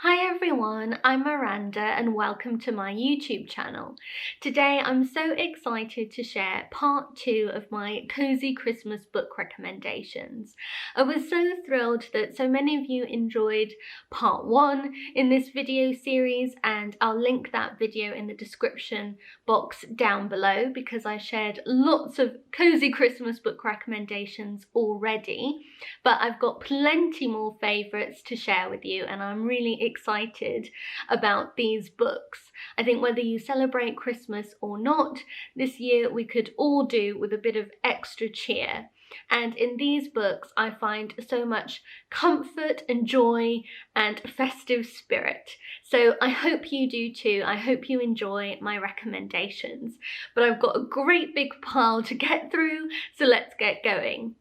Hi everyone, I'm Miranda and welcome to my YouTube channel. Today I'm so excited to share part 2 of my Cosy Christmas book recommendations. I was so thrilled that so many of you enjoyed part 1 in this video series, and I'll link that video in the description box down below because I shared lots of Cosy Christmas book recommendations already, but I've got plenty more favourites to share with you and I'm really excited about these books. I think whether you celebrate Christmas or not, this year we could all do with a bit of extra cheer. And in these books I find so much comfort and joy and festive spirit. So I hope you do too. I hope you enjoy my recommendations. But I've got a great big pile to get through, so let's get going.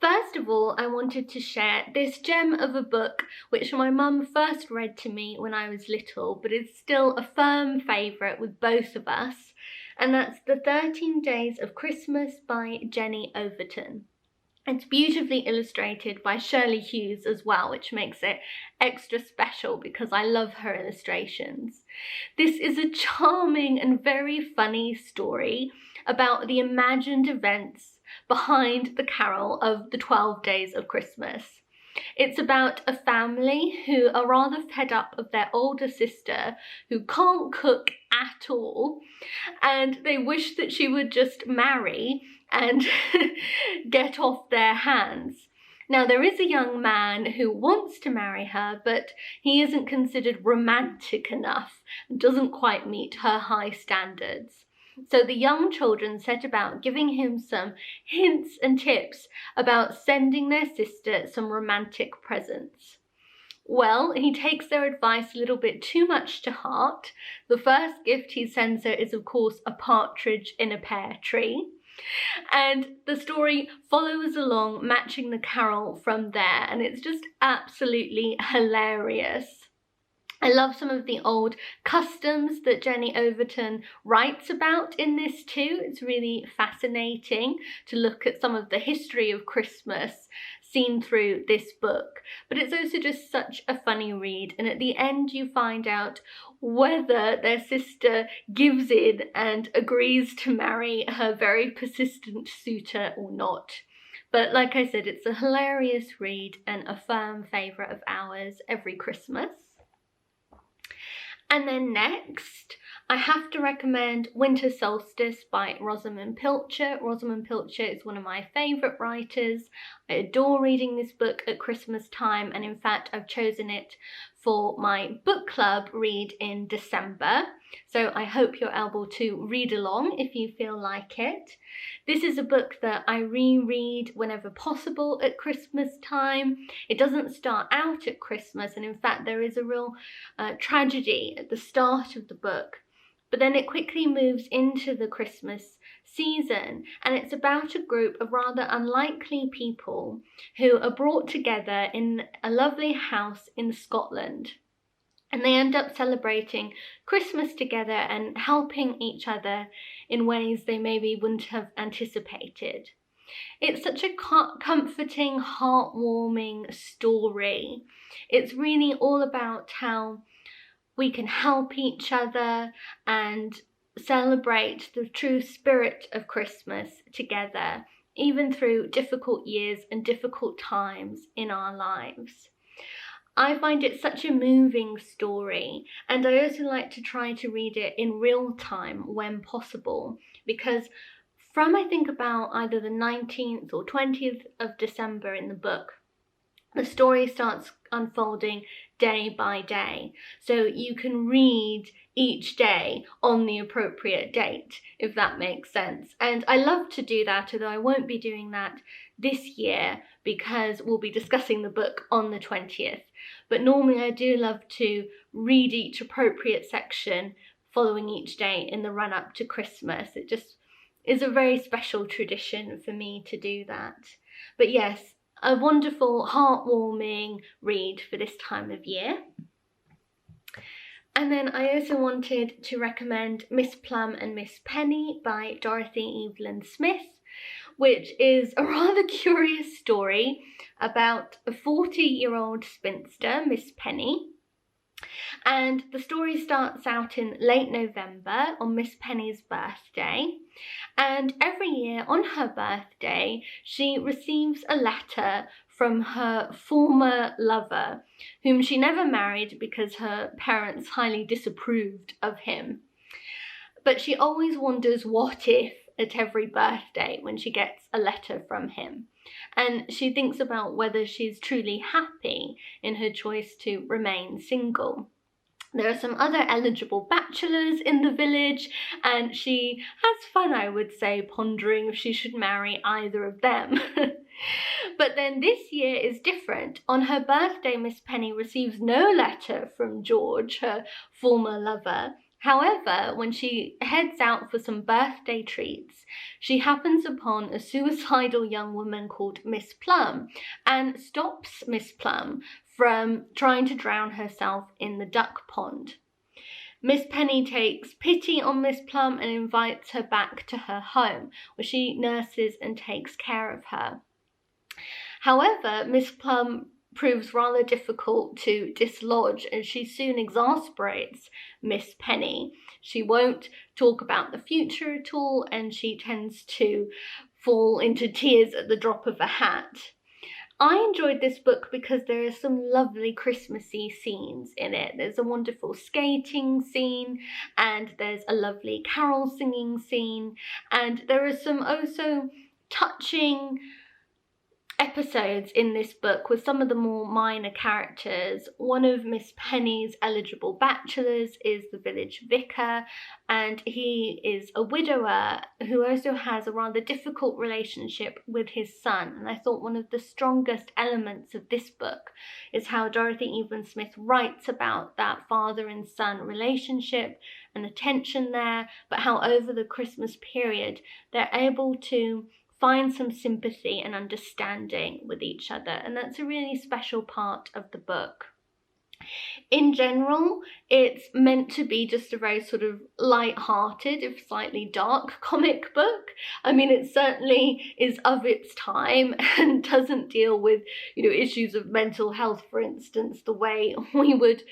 First of all, I wanted to share this gem of a book which my mum first read to me when I was little, but is still a firm favourite with both of us, and that's The 13 Days of Christmas by Jenny Overton. It's beautifully illustrated by Shirley Hughes as well, which makes it extra special because I love her illustrations. This is a charming and very funny story about the imagined events behind the carol of the 12 Days of Christmas. It's about a family who are rather fed up of their older sister who can't cook at all, and they wish that she would just marry and get off their hands. Now, there is a young man who wants to marry her, but he isn't considered romantic enough and doesn't quite meet her high standards. So the young children set about giving him some hints and tips about sending their sister some romantic presents. Well, he takes their advice a little bit too much to heart. The first gift he sends her is, of course, a partridge in a pear tree. And the story follows along, matching the carol from there, and it's just absolutely hilarious. I love some of the old customs that Jenny Overton writes about in this too. It's really fascinating to look at some of the history of Christmas seen through this book. But it's also just such a funny read, and at the end you find out whether their sister gives in and agrees to marry her very persistent suitor or not. But like I said, it's a hilarious read and a firm favourite of ours every Christmas. And then next, I have to recommend Winter Solstice by Rosamund Pilcher. Rosamund Pilcher is one of my favourite writers. I adore reading this book at Christmas time, and in fact I've chosen it for my book club read in December. So I hope you're able to read along if you feel like it. This is a book that I reread whenever possible at Christmas time. It doesn't start out at Christmas, and in fact there is a real tragedy at the start of the book. But then it quickly moves into the Christmas season, and it's about a group of rather unlikely people who are brought together in a lovely house in Scotland. And they end up celebrating Christmas together and helping each other in ways they maybe wouldn't have anticipated. It's such a comforting, heartwarming story. It's really all about how we can help each other and celebrate the true spirit of Christmas together, even through difficult years and difficult times in our lives. I find it such a moving story, and I also like to try to read it in real time when possible, because from I think about either the 19th or 20th of December in the book, the story starts unfolding day by day, so you can read each day on the appropriate date, if that makes sense. And I love to do that, although I won't be doing that this year because we'll be discussing the book on the 20th. But normally I do love to read each appropriate section following each day in the run-up to Christmas. It just is a very special tradition for me to do that. But yes, a wonderful, heartwarming read for this time of year. And then I also wanted to recommend Miss Plum and Miss Penny by Dorothy Evelyn Smith, which is a rather curious story about a 40-year-old spinster, Miss Penny, And the story starts out in late November on Miss Penny's birthday. And every year on her birthday, she receives a letter from her former lover, whom she never married because her parents highly disapproved of him. But she always wonders what if at every birthday when she gets a letter from him. And she thinks about whether she's truly happy in her choice to remain single. There are some other eligible bachelors in the village, and she has fun, I would say, pondering if she should marry either of them. But then this year is different. On her birthday, Miss Penny receives no letter from George, her former lover. However, when she heads out for some birthday treats, she happens upon a suicidal young woman called Miss Plum and stops Miss Plum from trying to drown herself in the duck pond. Miss Penny takes pity on Miss Plum and invites her back to her home, where she nurses and takes care of her. However, Miss Plum proves rather difficult to dislodge, and she soon exasperates Miss Penny. She won't talk about the future at all, and she tends to fall into tears at the drop of a hat. I enjoyed this book because there are some lovely Christmassy scenes in it. There's a wonderful skating scene, and there's a lovely carol singing scene, and there are some also touching episodes in this book with some of the more minor characters. One of Miss Penny's eligible bachelors is the village vicar, and he is a widower who also has a rather difficult relationship with his son. And I thought one of the strongest elements of this book is how Dorothy Evelyn Smith writes about that father and son relationship and the tension there, but how over the Christmas period they're able to find some sympathy and understanding with each other, and that's a really special part of the book. In general, it's meant to be just a very sort of light-hearted, if slightly dark, comic book. I mean, it certainly is of its time and doesn't deal with, issues of mental health, for instance, the way we would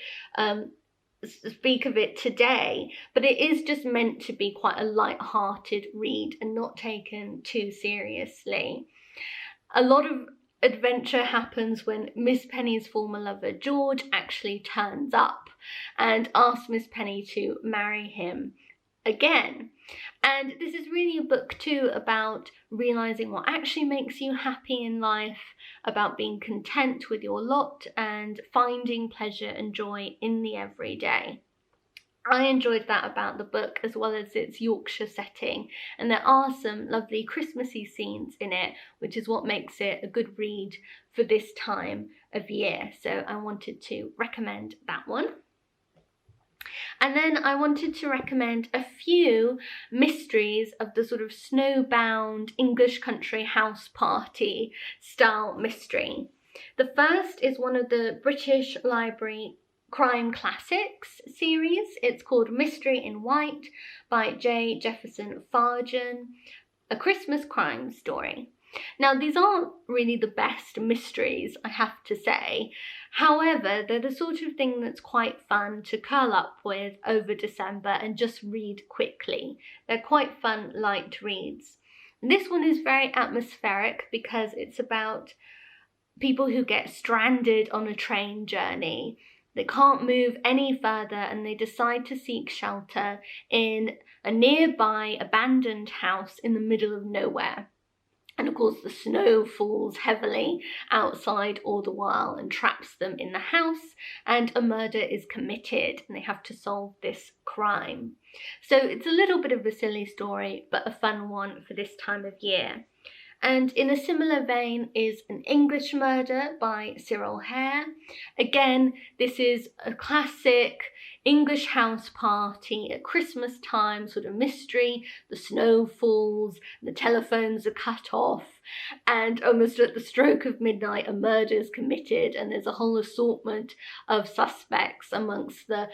speak of it today, but it is just meant to be quite a light-hearted read and not taken too seriously. A lot of adventure happens when Miss Penny's former lover George actually turns up and asks Miss Penny to marry him again. And this is really a book too about realizing what actually makes you happy in life, about being content with your lot and finding pleasure and joy in the everyday. I enjoyed that about the book, as well as its Yorkshire setting, and there are some lovely Christmassy scenes in it, which is what makes it a good read for this time of year. So I wanted to recommend that one. And then I wanted to recommend a few mysteries of the sort of snowbound English country house party style mystery. The first is one of the British Library Crime Classics series. It's called Mystery in White by J. Jefferson Farjan, a Christmas crime story. Now, these aren't really the best mysteries, I have to say. However, they're the sort of thing that's quite fun to curl up with over December and just read quickly. They're quite fun, light reads. This one is very atmospheric because it's about people who get stranded on a train journey. They can't move any further and they decide to seek shelter in a nearby abandoned house in the middle of nowhere. And of course the snow falls heavily outside all the while and traps them in the house, and a murder is committed and they have to solve this crime. So it's a little bit of a silly story, but a fun one for this time of year. And in a similar vein is An English Murder by Cyril Hare. Again, this is a classic English house party at Christmas time, sort of mystery. The snow falls, the telephones are cut off, and almost at the stroke of midnight a murder is committed, and there's a whole assortment of suspects amongst the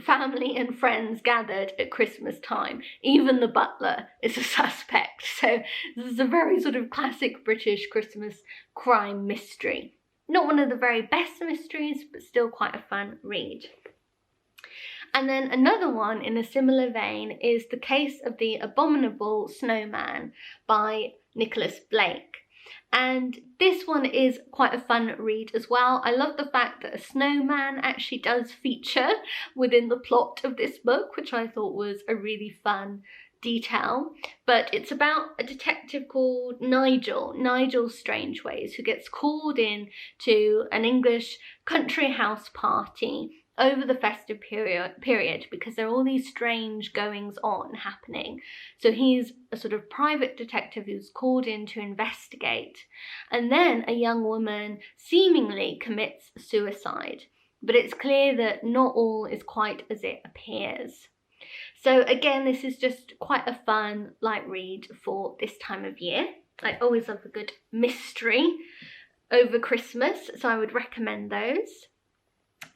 family and friends gathered at Christmas time. Even the butler is a suspect. So this is a very sort of classic British Christmas crime mystery. Not one of the very best mysteries, but still quite a fun read. And then another one in a similar vein is The Case of the Abominable Snowman by Nicholas Blake. And this one is quite a fun read as well. I love the fact that a snowman actually does feature within the plot of this book, which I thought was a really fun detail. But it's about a detective called Nigel Strangeways, who gets called in to an English country house party over the festive period because there are all these strange goings on happening. So he's a sort of private detective who's called in to investigate. And then a young woman seemingly commits suicide. But it's clear that not all is quite as it appears. So again, this is just quite a fun light read for this time of year. I always love a good mystery over Christmas, so I would recommend those.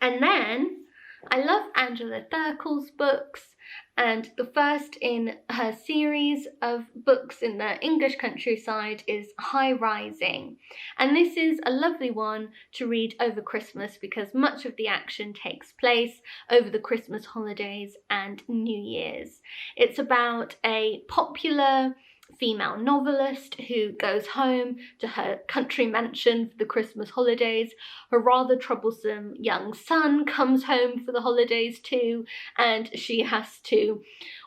And then I love Angela Thirkell's books, and the first in her series of books in the English countryside is High Rising. And this is a lovely one to read over Christmas because much of the action takes place over the Christmas holidays and New Year's. It's about a popular female novelist who goes home to her country mansion for the Christmas holidays. Her rather troublesome young son comes home for the holidays too, and she has to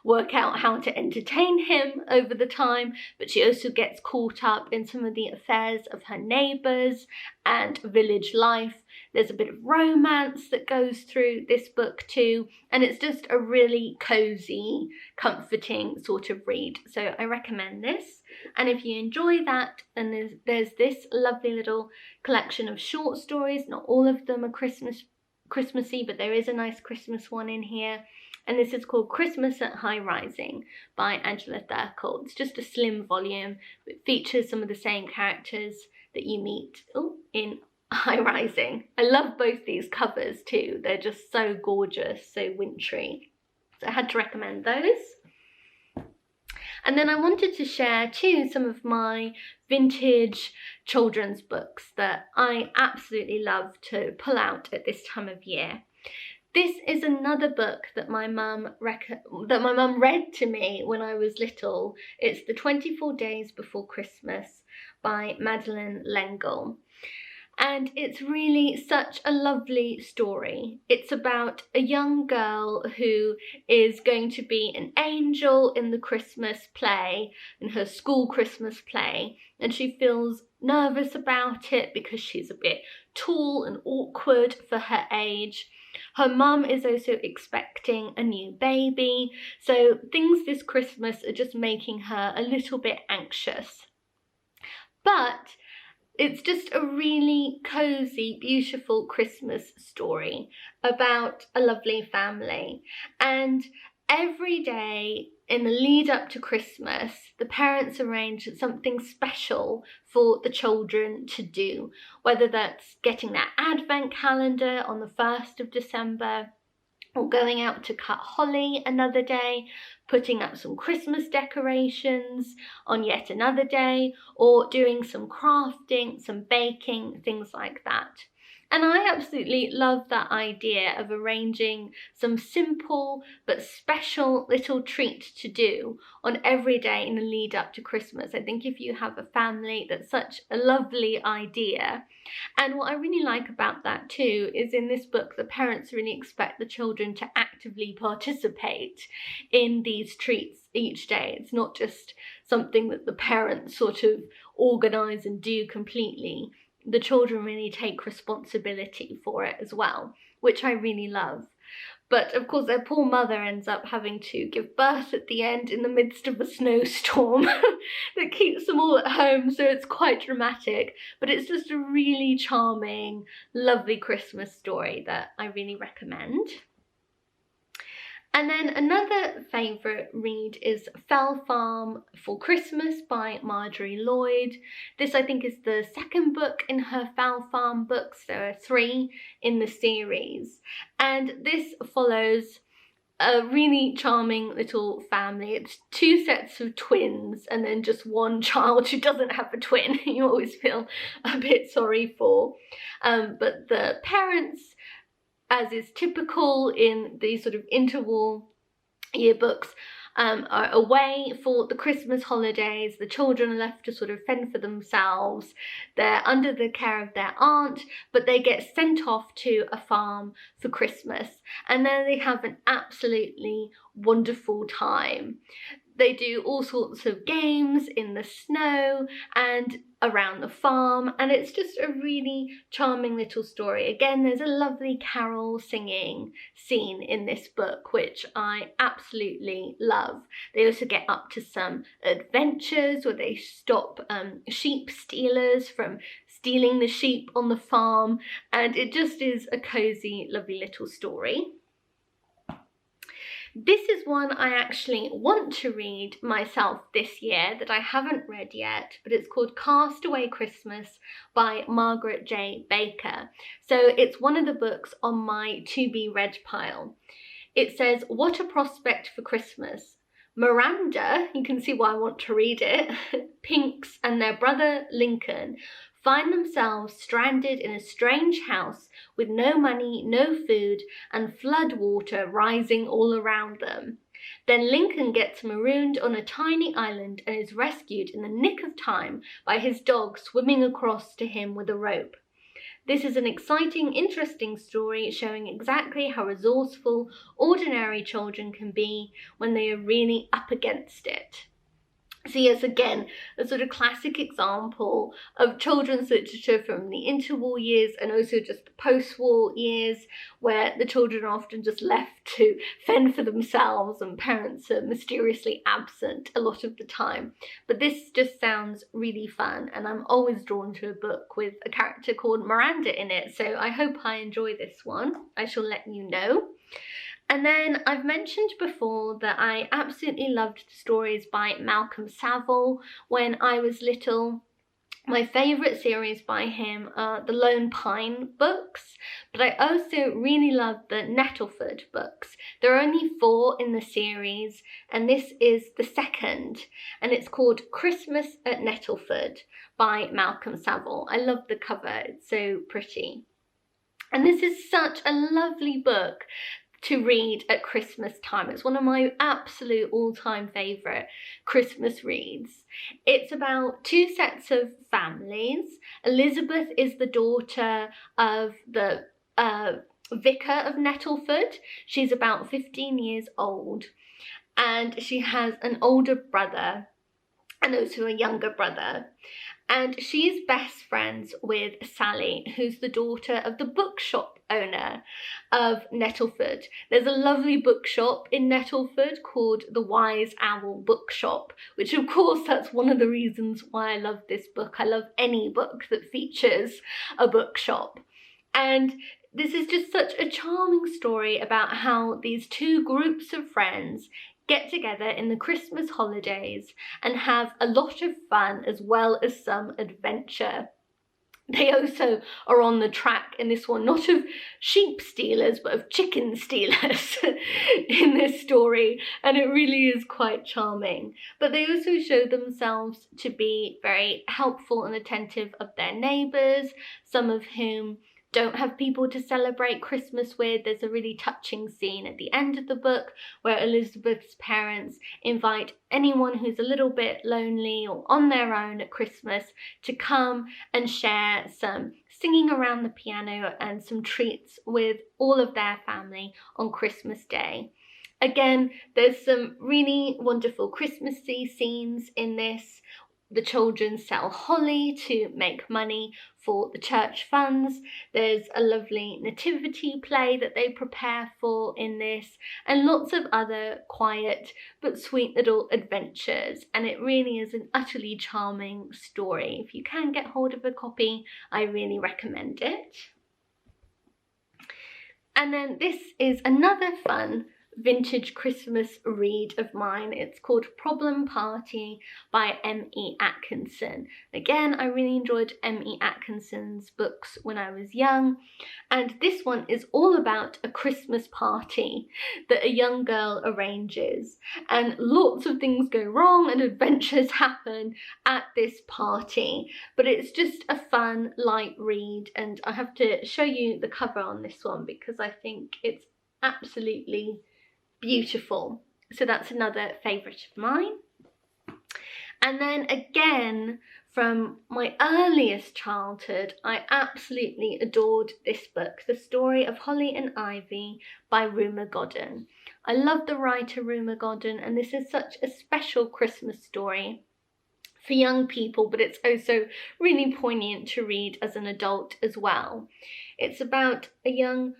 work out how to entertain him over the time, but she also gets caught up in some of the affairs of her neighbours and village life. There's a bit of romance that goes through this book too, and it's just a really cosy, comforting sort of read. So I recommend this. And if you enjoy that, then there's this lovely little collection of short stories. Not all of them are Christmassy, but there is a nice Christmas one in here. And this is called Christmas at High Rising by Angela Thirkell. It's just a slim volume. It features some of the same characters that you meet in High Rising. I love both these covers too. They're just so gorgeous, so wintry. So I had to recommend those. And then I wanted to share too some of my vintage children's books that I absolutely love to pull out at this time of year. This is another book that my mum read to me when I was little. It's The 24 Days Before Christmas by Madeleine L'Engle. And it's really such a lovely story. It's about a young girl who is going to be an angel in the Christmas play, in her school Christmas play, and she feels nervous about it because she's a bit tall and awkward for her age. Her mum is also expecting a new baby, so things this Christmas are just making her a little bit anxious. But it's just a really cosy, beautiful Christmas story about a lovely family. And every day in the lead up to Christmas, the parents arrange something special for the children to do, whether that's getting their advent calendar on the 1st of December, or going out to cut holly another day, putting up some Christmas decorations on yet another day, or doing some crafting, some baking, things like that. And I absolutely love that idea of arranging some simple but special little treat to do on every day in the lead up to Christmas. I think if you have a family, that's such a lovely idea. And what I really like about that too is in this book, the parents really expect the children to actively participate in these treats each day. It's not just something that the parents sort of organise and do completely. The children really take responsibility for it as well, which I really love. But of course their poor mother ends up having to give birth at the end in the midst of a snowstorm that keeps them all at home, so it's quite dramatic. But it's just a really charming, lovely Christmas story that I really recommend. And then another favourite read is Fell Farm for Christmas by Marjorie Lloyd. This I think is the second book in her Fell Farm books. There are 3 in the series. And this follows a really charming little family. It's 2 sets of twins and then just one child who doesn't have a twin. You always feel a bit sorry for. But the parents, as is typical in these sort of interval yearbooks, are away for the Christmas holidays. The children are left to sort of fend for themselves. They're under the care of their aunt, but they get sent off to a farm for Christmas, and then they have an absolutely wonderful time. They do all sorts of games in the snow and around the farm, and it's just a really charming little story. Again, there's a lovely carol singing scene in this book, which I absolutely love. They also get up to some adventures where they stop sheep stealers from stealing the sheep on the farm, and it just is a cozy, lovely little story. This is one I actually want to read myself this year that I haven't read yet, but it's called Castaway Christmas by Margaret J. Baker. So it's one of the books on my to-be-read pile. It says, "What a prospect for Christmas. Miranda," you can see why I want to read it, Pinks and their brother Lincoln find themselves stranded in a strange house with no money, no food, and flood water rising all around them. Then Lincoln gets marooned on a tiny island and is rescued in the nick of time by his dog swimming across to him with a rope. This is an exciting, interesting story showing exactly how resourceful ordinary children can be when they are really up against it. So yes, again, a sort of classic example of children's literature from the interwar years and also just the post-war years, where the children are often just left to fend for themselves and parents are mysteriously absent a lot of the time. But this just sounds really fun, and I'm always drawn to a book with a character called Miranda in it, so I hope I enjoy this one. I shall let you know. And then I've mentioned before that I absolutely loved the stories by Malcolm Saville when I was little. My favourite series by him are the Lone Pine books, but I also really love the Nettleford books. There are only 4 in the series, and this is the second, and it's called Christmas at Nettleford by Malcolm Saville. I love the cover, it's so pretty. And this is such a lovely book to read at Christmas time. It's one of my absolute all-time favourite Christmas reads. It's about 2 sets of families. Elizabeth is the daughter of the vicar of Nettleford. She's about 15 years old, and she has an older brother and also a younger brother. And she's best friends with Sally, who's the daughter of the bookshop owner of Nettleford. There's a lovely bookshop in Nettleford called the Wise Owl Bookshop, which of course that's one of the reasons why I love this book. I love any book that features a bookshop. And this is just such a charming story about how these 2 groups of friends get together in the Christmas holidays and have a lot of fun as well as some adventure. They also are on the track in this one, not of sheep stealers, but of chicken stealers in this story, and it really is quite charming. But they also show themselves to be very helpful and attentive of their neighbours, some of whom don't have people to celebrate Christmas with. There's a really touching scene at the end of the book where Elizabeth's parents invite anyone who's a little bit lonely or on their own at Christmas to come and share some singing around the piano and some treats with all of their family on Christmas Day. Again, there's some really wonderful Christmassy scenes in this. The children sell holly to make money for the church funds. There's a lovely nativity play that they prepare for in this, and lots of other quiet but sweet little adventures. And it really is an utterly charming story. If you can get hold of a copy, I really recommend it. And then this is another fun vintage Christmas read of mine. It's called Problem Party by M.E. Atkinson. Again, I really enjoyed M.E. Atkinson's books when I was young, and this one is all about a Christmas party that a young girl arranges, and lots of things go wrong and adventures happen at this party, but it's just a fun, light read, and I have to show you the cover on this one because I think it's absolutely beautiful. So that's another favourite of mine. And then again, from my earliest childhood, I absolutely adored this book, The Story of Holly and Ivy by Rumer Godden. I love the writer Rumer Godden, and this is such a special Christmas story for young people, but it's also really poignant to read as an adult as well. It's about a young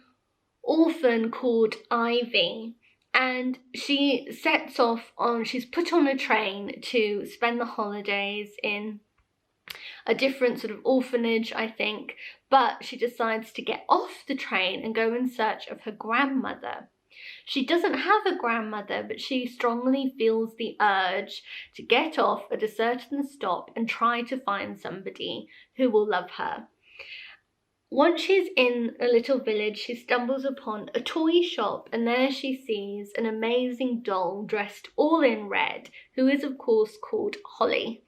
orphan called Ivy, and she sets off she's put on a train to spend the holidays in a different sort of orphanage, I think, but she decides to get off the train and go in search of her grandmother. She doesn't have a grandmother, but she strongly feels the urge to get off at a certain stop and try to find somebody who will love her. Once she's in a little village, she stumbles upon a toy shop, and there she sees an amazing doll dressed all in red, who is of course called Holly,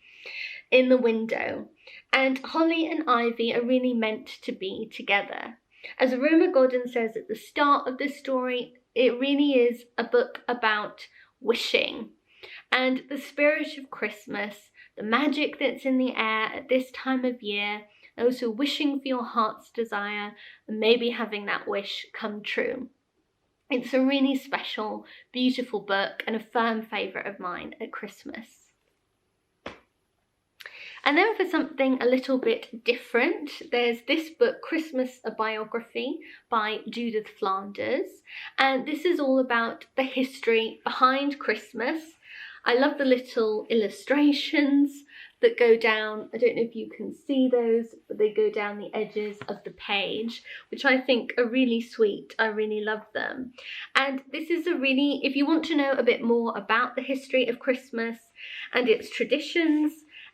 in the window. And Holly and Ivy are really meant to be together. As Rumer Godden says at the start of this story, it really is a book about wishing and the spirit of Christmas, the magic that's in the air at this time of year, also wishing for your heart's desire and maybe having that wish come true. It's a really special, beautiful book and a firm favourite of mine at Christmas. And then for something a little bit different, there's this book, Christmas, A Biography by Judith Flanders. And this is all about the history behind Christmas. I love the little illustrations that go down. I don't know if you can see those, but they go down the edges of the page, which I think are really sweet. I really love them. And this is if you want to know a bit more about the history of Christmas and its traditions,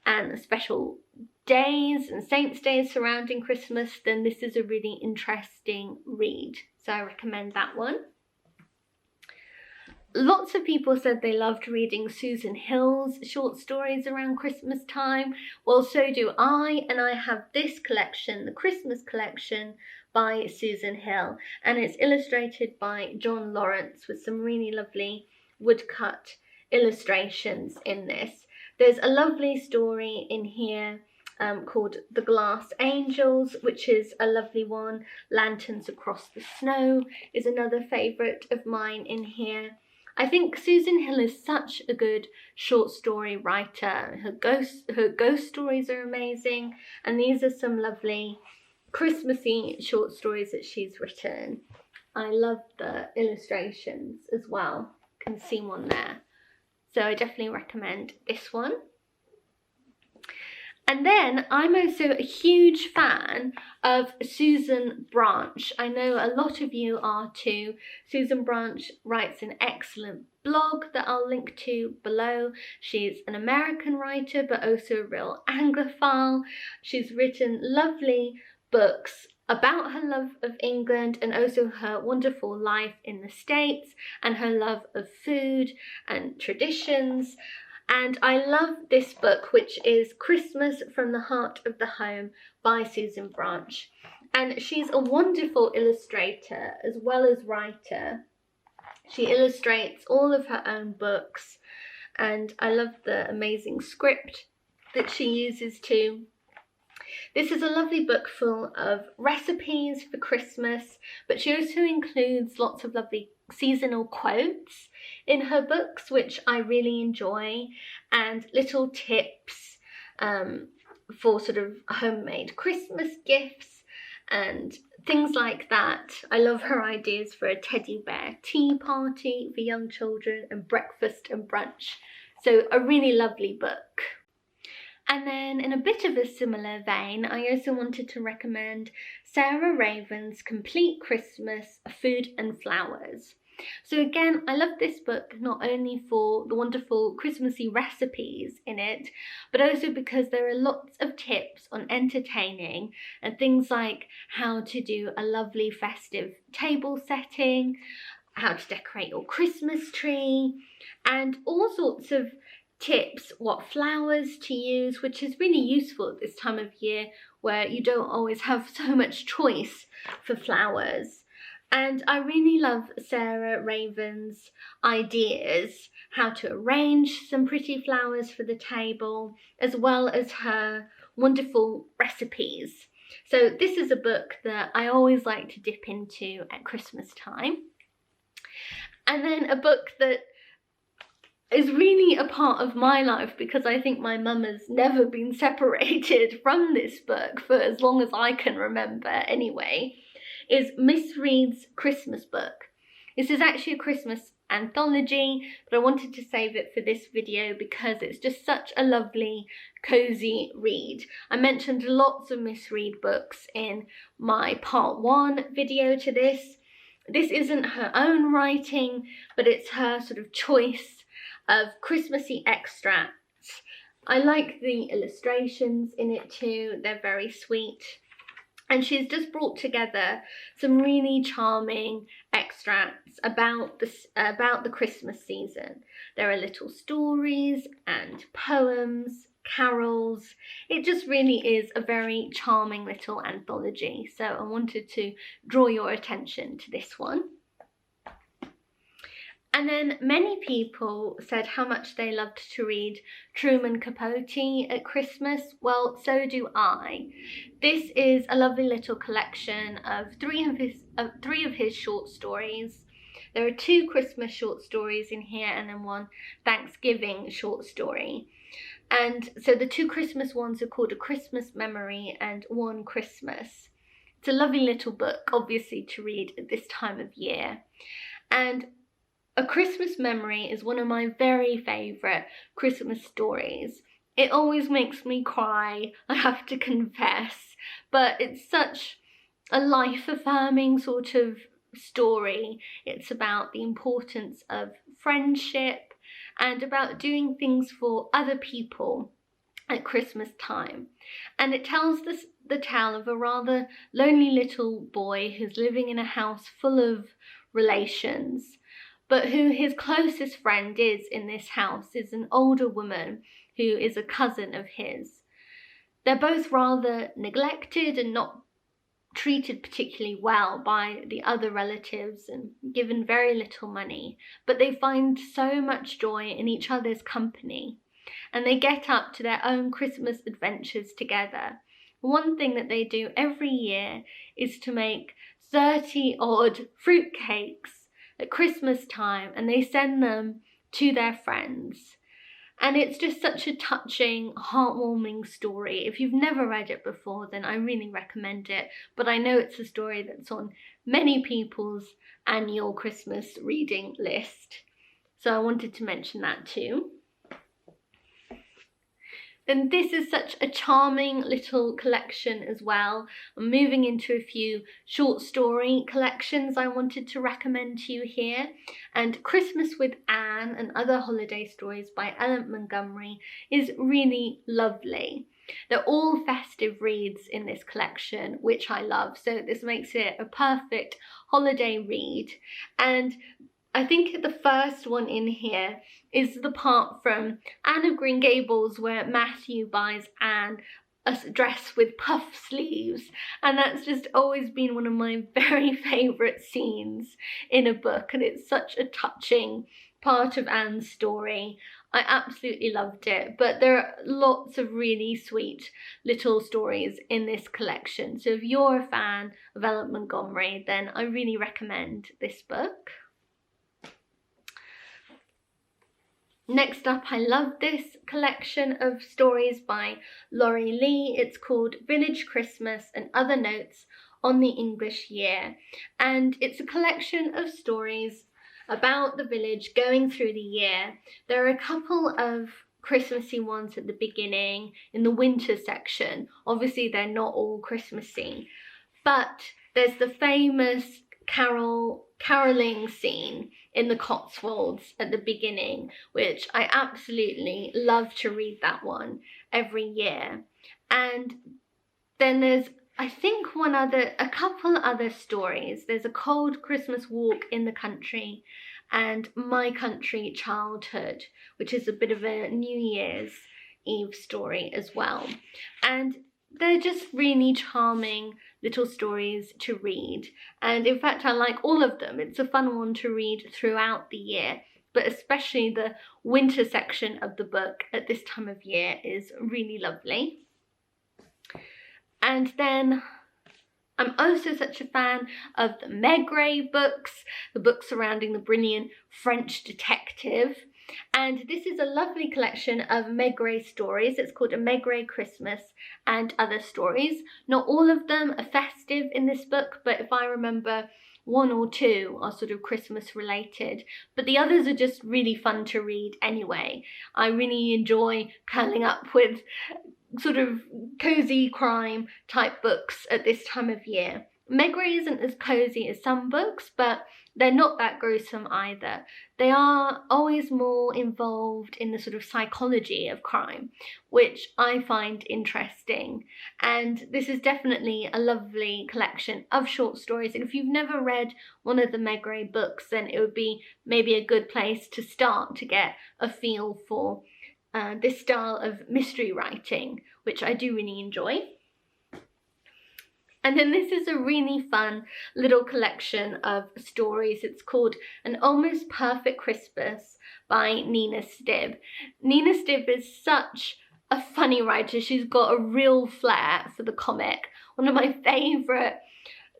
and the special days and saints' days surrounding Christmas, then this is a really interesting read. So I recommend that one. Lots of people said they loved reading Susan Hill's short stories around Christmas time. Well, so do I, and I have this collection, the Christmas collection by Susan Hill, and it's illustrated by John Lawrence with some really lovely woodcut illustrations in this. There's a lovely story in here called The Glass Angels, which is a lovely one. Lanterns Across the Snow is another favourite of mine in here. I think Susan Hill is such a good short story writer. Her ghost stories are amazing, and these are some lovely Christmassy short stories that she's written. I love the illustrations as well. You can see one there. So I definitely recommend this one. And then I'm also a huge fan of Susan Branch. I know a lot of you are too. Susan Branch writes an excellent blog that I'll link to below. She's an American writer, but also a real Anglophile. She's written lovely books about her love of England and also her wonderful life in the States and her love of food and traditions. And I love this book, which is Christmas from the Heart of the Home by Susan Branch. And she's a wonderful illustrator as well as writer. She illustrates all of her own books, and I love the amazing script that she uses too. This is a lovely book full of recipes for Christmas, but she also includes lots of lovely seasonal quotes in her books, which I really enjoy, and little tips for sort of homemade Christmas gifts and things like that. I love her ideas for a teddy bear tea party for young children and breakfast and brunch. So a really lovely book. And then in a bit of a similar vein, I also wanted to recommend Sarah Raven's Complete Christmas, Food and Flowers. So again, I love this book not only for the wonderful Christmassy recipes in it, but also because there are lots of tips on entertaining and things like how to do a lovely festive table setting, how to decorate your Christmas tree, and all sorts of tips, what flowers to use, which is really useful at this time of year where you don't always have so much choice for flowers. And I really love Sarah Raven's ideas, how to arrange some pretty flowers for the table, as well as her wonderful recipes. So this is a book that I always like to dip into at Christmas time. And then a book that is really a part of my life because I think my mum has never been separated from this book for as long as I can remember anyway, is Miss Read's Christmas book. This is actually a Christmas anthology, but I wanted to save it for this video because it's just such a lovely, cozy read. I mentioned lots of Miss Read books in my part 1 video to this. This isn't her own writing, but it's her sort of choice of Christmassy extracts. I like the illustrations in it too, they're very sweet. And she's just brought together some really charming extracts about the Christmas season. There are little stories and poems, carols. It just really is a very charming little anthology. So I wanted to draw your attention to this one. And then many people said how much they loved to read Truman Capote at Christmas. Well, so do I. This is a lovely little collection of three of his short stories. There are 2 Christmas short stories in here and then 1 Thanksgiving short story. And so the 2 Christmas ones are called A Christmas Memory and One Christmas. It's a lovely little book, obviously, to read at this time of year. And A Christmas Memory is one of my very favourite Christmas stories. It always makes me cry, I have to confess, but it's such a life-affirming sort of story. It's about the importance of friendship and about doing things for other people at Christmas time. And it tells the tale of a rather lonely little boy who's living in a house full of relations, but who his closest friend is in this house is an older woman who is a cousin of his. They're both rather neglected and not treated particularly well by the other relatives and given very little money, but they find so much joy in each other's company and they get up to their own Christmas adventures together. One thing that they do every year is to make 30 odd fruit cakes at Christmas time and they send them to their friends. And it's just such a touching, heartwarming story. If you've never read it before, then I really recommend it. But I know it's a story that's on many people's annual Christmas reading list. So I wanted to mention that too. And this is such a charming little collection as well. I'm moving into a few short story collections I wanted to recommend to you here. And Christmas with Anne and Other Holiday Stories by Ellen Montgomery is really lovely. They're all festive reads in this collection, which I love. So this makes it a perfect holiday read. And I think the first one in here is the part from Anne of Green Gables where Matthew buys Anne a dress with puff sleeves, and that's just always been one of my very favourite scenes in a book, and it's such a touching part of Anne's story. I absolutely loved it, but there are lots of really sweet little stories in this collection, so if you're a fan of Ellen Montgomery, then I really recommend this book. Next up, I love this collection of stories by Laurie Lee. It's called Village Christmas and Other Notes on the English Year. And it's a collection of stories about the village going through the year. There are a couple of Christmassy ones at the beginning in the winter section. Obviously, they're not all Christmassy. But there's the famous caroling scene in the Cotswolds at the beginning, which I absolutely love to read that one every year. And then there's, I think, a couple other stories. There's A Cold Christmas Walk in the Country and My Country Childhood, which is a bit of a New Year's Eve story as well. And they're just really charming little stories to read. And in fact, I like all of them. It's a fun one to read throughout the year, but especially the winter section of the book at this time of year is really lovely. And then I'm also such a fan of the Meg Ray books, the books surrounding the brilliant French detective. And this is a lovely collection of Meg Ray stories. It's called A Meg Ray Christmas and Other Stories. Not all of them are festive in this book, but if I remember, one or two are sort of Christmas related, but the others are just really fun to read anyway. I really enjoy curling up with sort of cozy crime type books at this time of year. Meg Ray isn't as cozy as some books, but they're not that gruesome either. They are always more involved in the sort of psychology of crime, which I find interesting. And this is definitely a lovely collection of short stories. And if you've never read one of the Meg Ray books, then it would be maybe a good place to start to get a feel for this style of mystery writing, which I do really enjoy. And then this is a really fun little collection of stories. It's called An Almost Perfect Christmas by Nina Stibb. Nina Stibb is such a funny writer. She's got a real flair for the comic. One of my favourite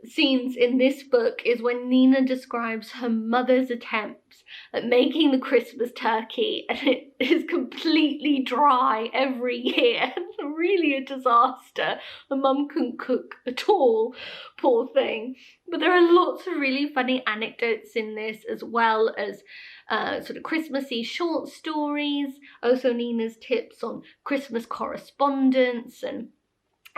scenes in this book is when Nina describes her mother's attempts at making the Christmas turkey, and it is completely dry every year. Really a disaster. Her mum couldn't cook at all, poor thing. But there are lots of really funny anecdotes in this, as well as sort of Christmassy short stories, also Nina's tips on Christmas correspondence, and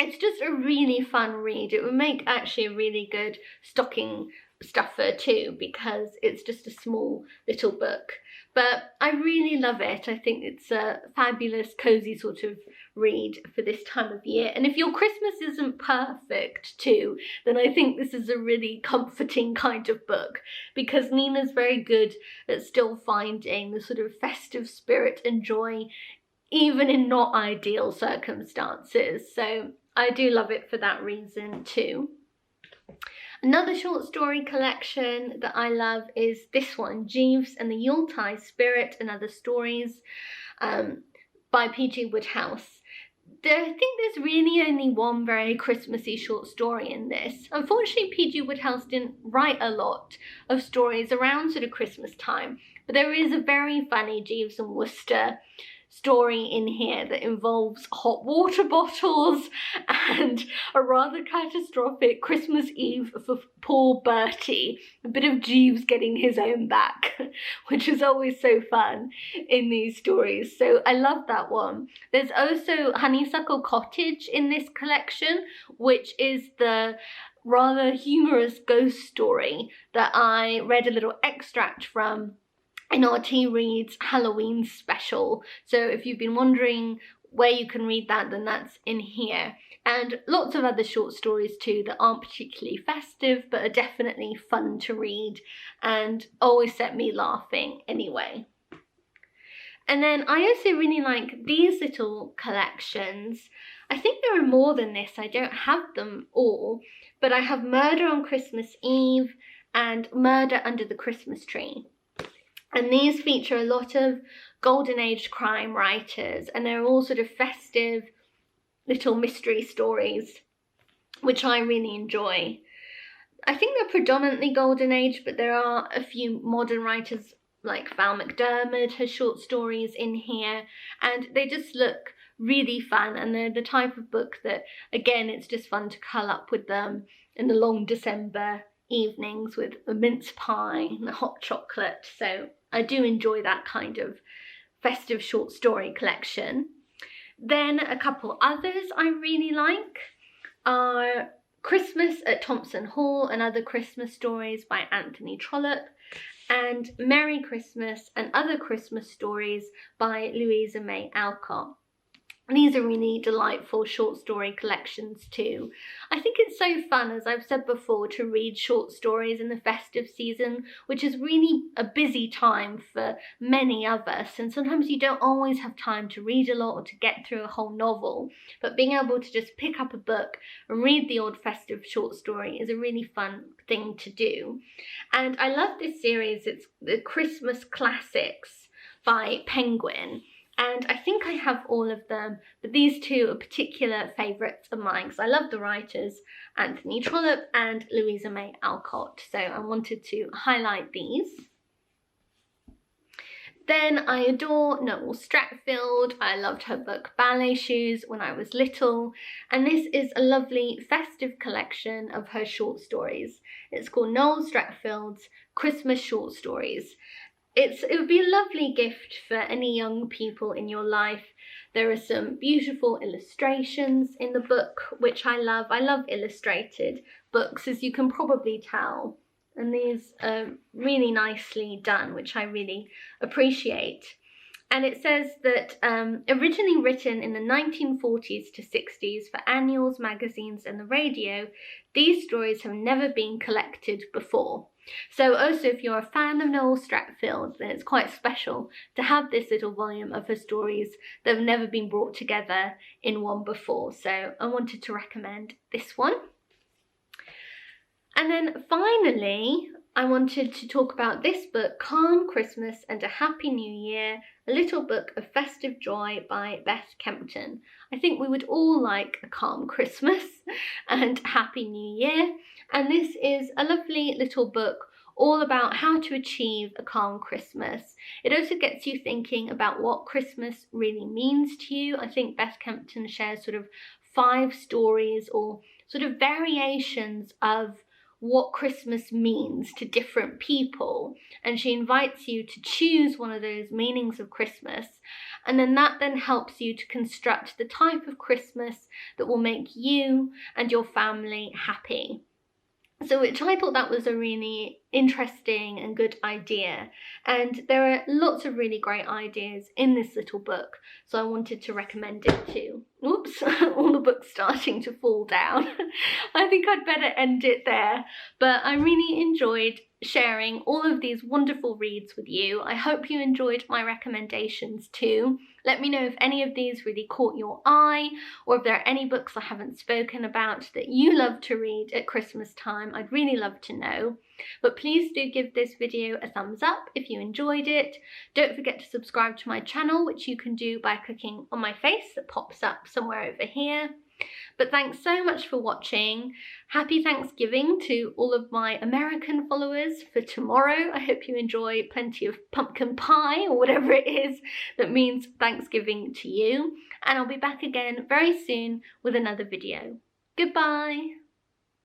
it's just a really fun read. It would make actually a really good stocking stuffer too, because it's just a small little book. But I really love it. I think it's a fabulous, cozy sort of read for this time of year. And if your Christmas isn't perfect too, then I think this is a really comforting kind of book, because Nina's very good at still finding the sort of festive spirit and joy even in not ideal circumstances. So I do love it for that reason too. Another short story collection that I love is this one, Jeeves and the Yuletide Spirit and Other Stories, by P.G. Wodehouse. I think there's really only one very Christmassy short story in this. Unfortunately, P.G. Wodehouse didn't write a lot of stories around sort of Christmas time, but there is a very funny Jeeves and Wooster story in here that involves hot water bottles and a rather catastrophic Christmas Eve for poor Bertie. A bit of Jeeves getting his own back, which is always so fun in these stories. So I love that one. There's also Honeysuckle Cottage in this collection, which is the rather humorous ghost story that I read a little extract from in RT Reads Halloween special. So if you've been wondering where you can read that, then that's in here. And lots of other short stories too that aren't particularly festive, but are definitely fun to read and always set me laughing anyway. And then I also really like these little collections. I think there are more than this. I don't have them all, but I have Murder on Christmas Eve and Murder Under the Christmas Tree. And these feature a lot of Golden Age crime writers, and they're all sort of festive little mystery stories, which I really enjoy. I think they're predominantly Golden Age, but there are a few modern writers like Val McDermid has short stories in here, and they just look really fun, and they're the type of book that, again, it's just fun to curl up with them in the long December evenings with a mince pie and a hot chocolate. So I do enjoy that kind of festive short story collection. Then a couple others I really like are Christmas at Thompson Hall and Other Christmas Stories by Anthony Trollope, and Merry Christmas and Other Christmas Stories by Louisa May Alcott. These are really delightful short story collections too. I think it's so fun, as I've said before, to read short stories in the festive season, which is really a busy time for many of us, and sometimes you don't always have time to read a lot or to get through a whole novel, but being able to just pick up a book and read the odd festive short story is a really fun thing to do. And I love this series. It's the Christmas Classics by Penguin. And I think I have all of them, but these two are particular favourites of mine because I love the writers, Anthony Trollope and Louisa May Alcott. So I wanted to highlight these. Then I adore Noels Stratfield. I loved her book Ballet Shoes when I was little, and this is a lovely festive collection of her short stories. It's called Noels Stratfield's Christmas Short Stories. It would be a lovely gift for any young people in your life. There are some beautiful illustrations in the book, which I love. I love illustrated books, as you can probably tell. And these are really nicely done, which I really appreciate. And it says that originally written in the 1940s to 60s for annuals, magazines and the radio, these stories have never been collected before. So also, if you're a fan of Noels Stratfield, then it's quite special to have this little volume of her stories that have never been brought together in one before. So I wanted to recommend this one. And then finally, I wanted to talk about this book, Calm Christmas and a Happy New Year, a little book of festive joy by Beth Kempton. I think we would all like a calm Christmas and Happy New Year. And this is a lovely little book all about how to achieve a calm Christmas. It also gets you thinking about what Christmas really means to you. I think Beth Kempton shares sort of 5 stories or sort of variations of what Christmas means to different people, and she invites you to choose one of those meanings of Christmas, and then that helps you to construct the type of Christmas that will make you and your family happy. So which I thought that was a really interesting and good idea, and there are lots of really great ideas in this little book, so I wanted to recommend it too. Oops, all the books starting to fall down. I think I'd better end it there, but I really enjoyed sharing all of these wonderful reads with you. I hope you enjoyed my recommendations too. Let me know if any of these really caught your eye, or if there are any books I haven't spoken about that you love to read at Christmas time. I'd really love to know. But please do give this video a thumbs up if you enjoyed it. Don't forget to subscribe to my channel, which you can do by clicking on my face that pops up somewhere over here. But thanks so much for watching. Happy Thanksgiving to all of my American followers for tomorrow. I hope you enjoy plenty of pumpkin pie or whatever it is that means Thanksgiving to you. And I'll be back again very soon with another video. Goodbye.